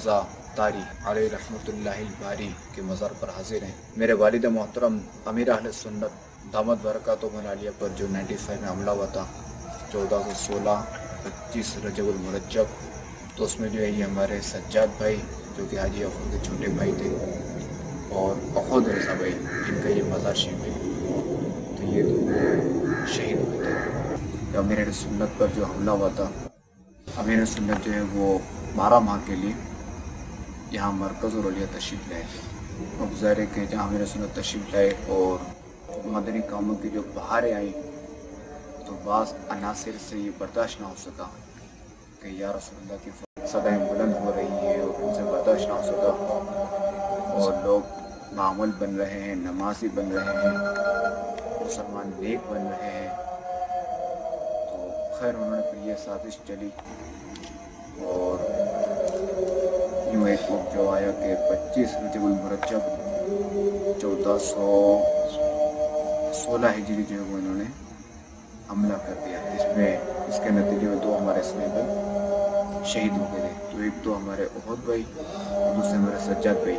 رضا طاری علیہ رحمۃ اللہ الباری کے مزار پر حاضر ہیں۔ میرے والد محترم امیر اہل سنت دامت برکاتہم العالیہ پر جو 95 میں حملہ ہوا تھا 1416 25 رجب المرجب، تو اس میں جو ہے یہ ہمارے سجاد بھائی جو کہ حاجی غفور کے چھوٹے بھائی تھے، اور احد رضا بھائی جن کا یہ مزار شریف ہے، تو یہ دونوں شہید ہوئے تھے۔ امیر اہل سنت پر جو حملہ ہوا تھا، امیر اہل سنت جو ہے وہ 12 ماہ کے لیے یہاں مرکز اور اولیا تشریف لائے تھے۔ اب ظاہر ہے کہ جہاں امیر اہل سنت تشریف لائے اور مدنی کاموں کی جو بہاریں آئیں، تو بعض عناصر سے یہ برداشت نہ ہو سکا کہ یا رسول اللہ کی صدائیں بلند ہو رہی ہیں اور ان سے برداشت نہ ہو سکا، اور لوگ معمول بن رہے ہیں، نمازی بن رہے ہیں، مسلمان نیک بن رہے ہیں۔ تو خیر انہوں نے پھر یہ سازش چلی اور یوں ایک وقت جو آیا کہ 25 رجب المرجب 1416 ہجری جو ہے وہ انہوں نے حملہ کر دیا، اس کے نتیجے میں 2 ہمارے اسنیپر شہید ہو گئے تھے۔ تو ایک تو ہمارے احد بھائی اور دوسرے ہمارے سجاد بھائی۔